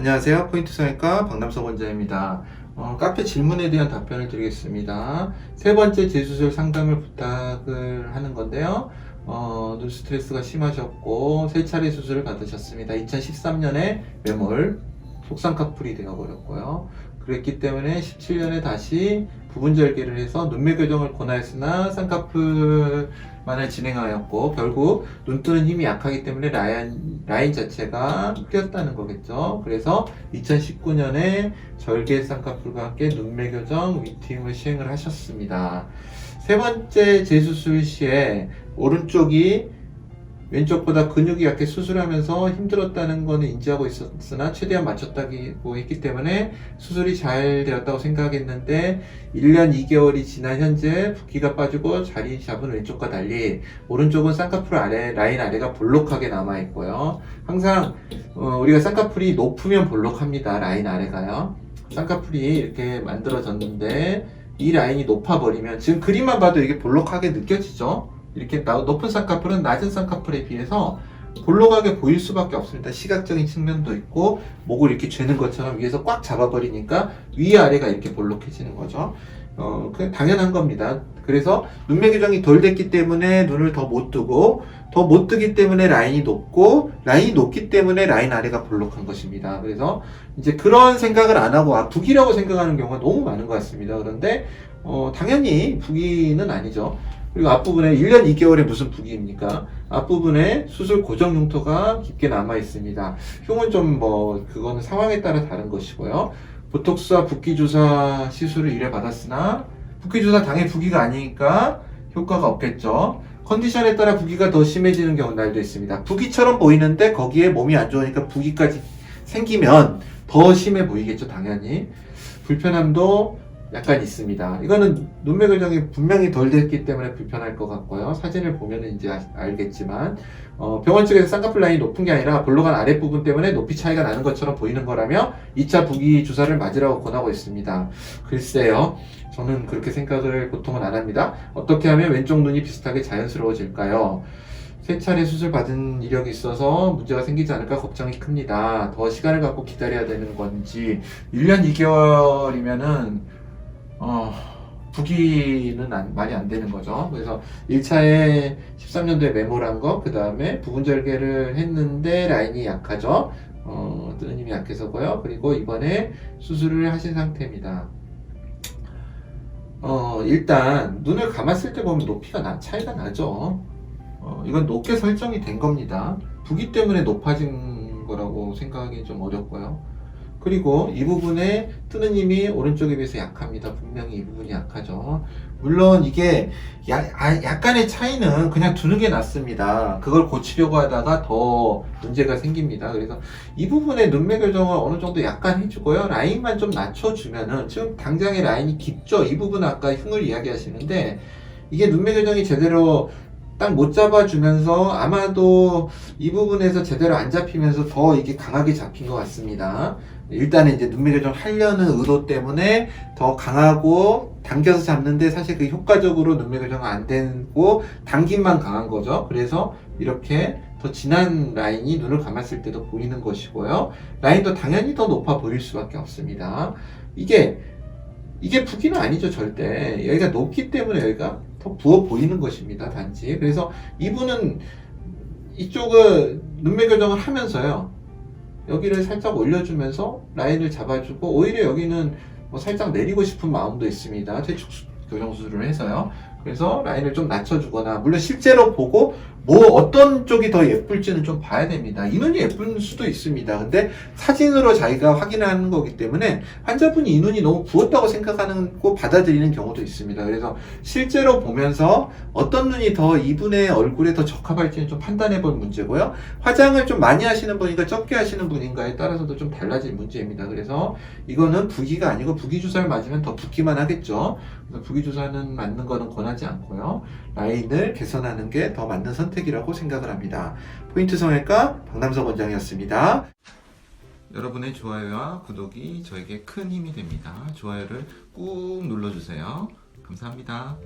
안녕하세요. 포인트 성형외과 박남석 원장입니다. 카페 질문에 대한 답변을 드리겠습니다. 세 번째 재수술 상담을 부탁을 하는 건데요. 눈 스트레스가 심하셨고 세 차례 수술을 받으셨습니다. 2013년에 매몰 속쌍꺼풀이 되어버렸고요. 그랬기 때문에 17년에 다시 부분절개를 해서 눈매 교정을 권하였으나 쌍꺼풀만을 진행하였고 결국 눈 뜨는 힘이 약하기 때문에 라인 자체가 끼었다는 거겠죠. 그래서 2019년에 절개 쌍꺼풀과 함께 눈매 교정 위트임을 시행을 하셨습니다. 세 번째 재수술 시에 오른쪽이 왼쪽보다 근육이 약해 수술하면서 힘들었다는 것은 인지하고 있었으나 최대한 맞췄다고 했기 때문에 수술이 잘 되었다고 생각했는데 1년 2개월이 지난 현재 붓기가 빠지고 자리 잡은 왼쪽과 달리 오른쪽은 쌍꺼풀 라인 아래가 볼록하게 남아있고요. 항상 우리가 쌍꺼풀이 높으면 볼록합니다. 라인 아래가요. 쌍꺼풀이 이렇게 만들어졌는데 이 라인이 높아버리면 지금 그림만 봐도 이게 볼록하게 느껴지죠? 이렇게 높은 쌍꺼풀은 낮은 쌍꺼풀에 비해서 볼록하게 보일 수밖에 없습니다. 시각적인 측면도 있고 목을 이렇게 죄는 것처럼 위에서 꽉 잡아버리니까 위아래가 이렇게 볼록해지는 거죠. 그냥 당연한 겁니다. 그래서 눈매 교정이 덜 됐기 때문에 눈을 더 못 뜨고 더 못 뜨기 때문에 라인이 높고 라인이 높기 때문에 라인 아래가 볼록한 것입니다. 그래서 이제 그런 생각을 안 하고 붓기라고 생각하는 경우가 너무 많은 것 같습니다. 그런데 당연히 붓기는 아니죠. 그리고 앞부분에 1년 2개월에 무슨 붓기입니까? 앞부분에 수술 고정 흉터가 깊게 남아 있습니다. 흉은 좀 그거는 상황에 따라 다른 것이고요. 보톡스와 붓기 주사 시술을 일회 받았으나 붓기 주사 당연히 붓기가 아니니까 효과가 없겠죠. 컨디션에 따라 붓기가 더 심해지는 경우도 있습니다. 붓기처럼 보이는데 거기에 몸이 안 좋으니까 붓기까지 생기면 더 심해 보이겠죠, 당연히. 불편함도 약간 있습니다. 이거는 눈매 교정이 분명히 덜 됐기 때문에 불편할 것 같고요. 사진을 보면 이제 알겠지만 병원 측에서 쌍꺼풀 라인이 높은 게 아니라 볼록한 아랫부분 때문에 높이 차이가 나는 것처럼 보이는 거라며 2차 붓기 주사를 맞으라고 권하고 있습니다. 글쎄요. 저는 그렇게 생각을 보통은 안 합니다. 어떻게 하면 왼쪽 눈이 비슷하게 자연스러워질까요? 세 차례 수술 받은 이력이 있어서 문제가 생기지 않을까 걱정이 큽니다. 더 시간을 갖고 기다려야 되는 건지 1년 2개월이면은 붓기는 많이 안 되는 거죠. 그래서 1차에 13년도에 매몰한 거, 그 다음에 부분절개를 했는데 라인이 약하죠. 뜨는 힘이 약해서고요. 그리고 이번에 수술을 하신 상태입니다. 일단 눈을 감았을 때 보면 높이가 차이가 나죠. 이건 높게 설정이 된 겁니다. 붓기 때문에 높아진 거라고 생각하기 좀 어렵고요. 그리고 이 부분에 뜨는 힘이 오른쪽에 비해서 약합니다. 분명히 이 부분이 약하죠. 물론 이게 약간의 차이는 그냥 두는 게 낫습니다. 그걸 고치려고 하다가 더 문제가 생깁니다. 그래서 이 부분에 눈매 교정을 어느 정도 약간 해주고요. 라인만 좀 낮춰주면은 지금 당장의 라인이 깊죠. 이 부분 아까 흉을 이야기하시는데 이게 눈매 교정이 제대로 딱 못 잡아주면서 아마도 이 부분에서 제대로 안 잡히면서 더 이게 강하게 잡힌 것 같습니다. 일단은 이제 눈매 교정 하려는 의도 때문에 더 강하고 당겨서 잡는데 사실 그 효과적으로 눈매 교정은 안 되고 당김만 강한 거죠. 그래서 이렇게 더 진한 라인이 눈을 감았을 때도 보이는 것이고요. 라인도 당연히 더 높아 보일 수밖에 없습니다. 이게 붓기는 아니죠, 절대. 여기가 높기 때문에 여기가 더 부어 보이는 것입니다, 단지. 그래서 이분은 이쪽을 눈매 교정을 하면서요, 여기를 살짝 올려주면서 라인을 잡아주고, 오히려 여기는 살짝 내리고 싶은 마음도 있습니다. 퇴축 교정 수술을 해서요. 그래서 라인을 좀 낮춰주거나, 물론 실제로 보고 어떤 쪽이 더 예쁠지는 좀 봐야 됩니다. 이 눈이 예쁠 수도 있습니다. 근데 사진으로 자기가 확인하는 거기 때문에 환자분이 이 눈이 너무 부었다고 생각하는 거 받아들이는 경우도 있습니다. 그래서 실제로 보면서 어떤 눈이 더 이분의 얼굴에 더 적합할지는 좀 판단해 볼 문제고요. 화장을 좀 많이 하시는 분인가 적게 하시는 분인가에 따라서도 좀 달라질 문제입니다. 그래서 이거는 붓기가 아니고 붓기 주사를 맞으면 더 붓기만 하겠죠. 그래서 붓기 주사는 맞는 거는 권하지 않고요. 라인을 개선하는 게 더 맞는 선택이라고 생각을 합니다. 포인트 성형외과 박남석 원장이었습니다. 여러분의 좋아요와 구독이 저에게 큰 힘이 됩니다. 좋아요를 꾹 눌러주세요. 감사합니다.